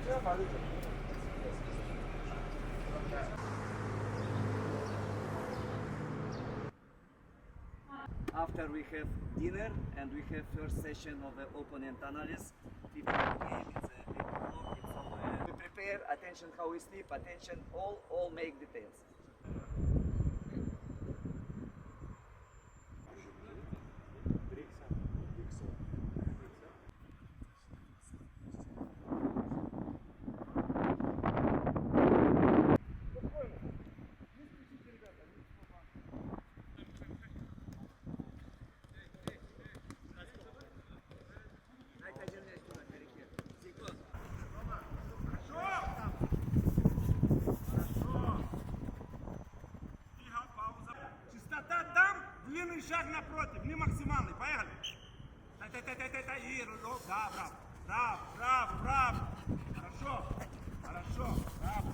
After we have dinner and we have first session of the opponent analysis. 15 game, it's 8 o'clock, it's all, we prepare, attention how we sleep, attention all make details. Чистота там, длинный шаг напротив, не максимальный. Поехали. Да, браво. Браво. Хорошо. Браво.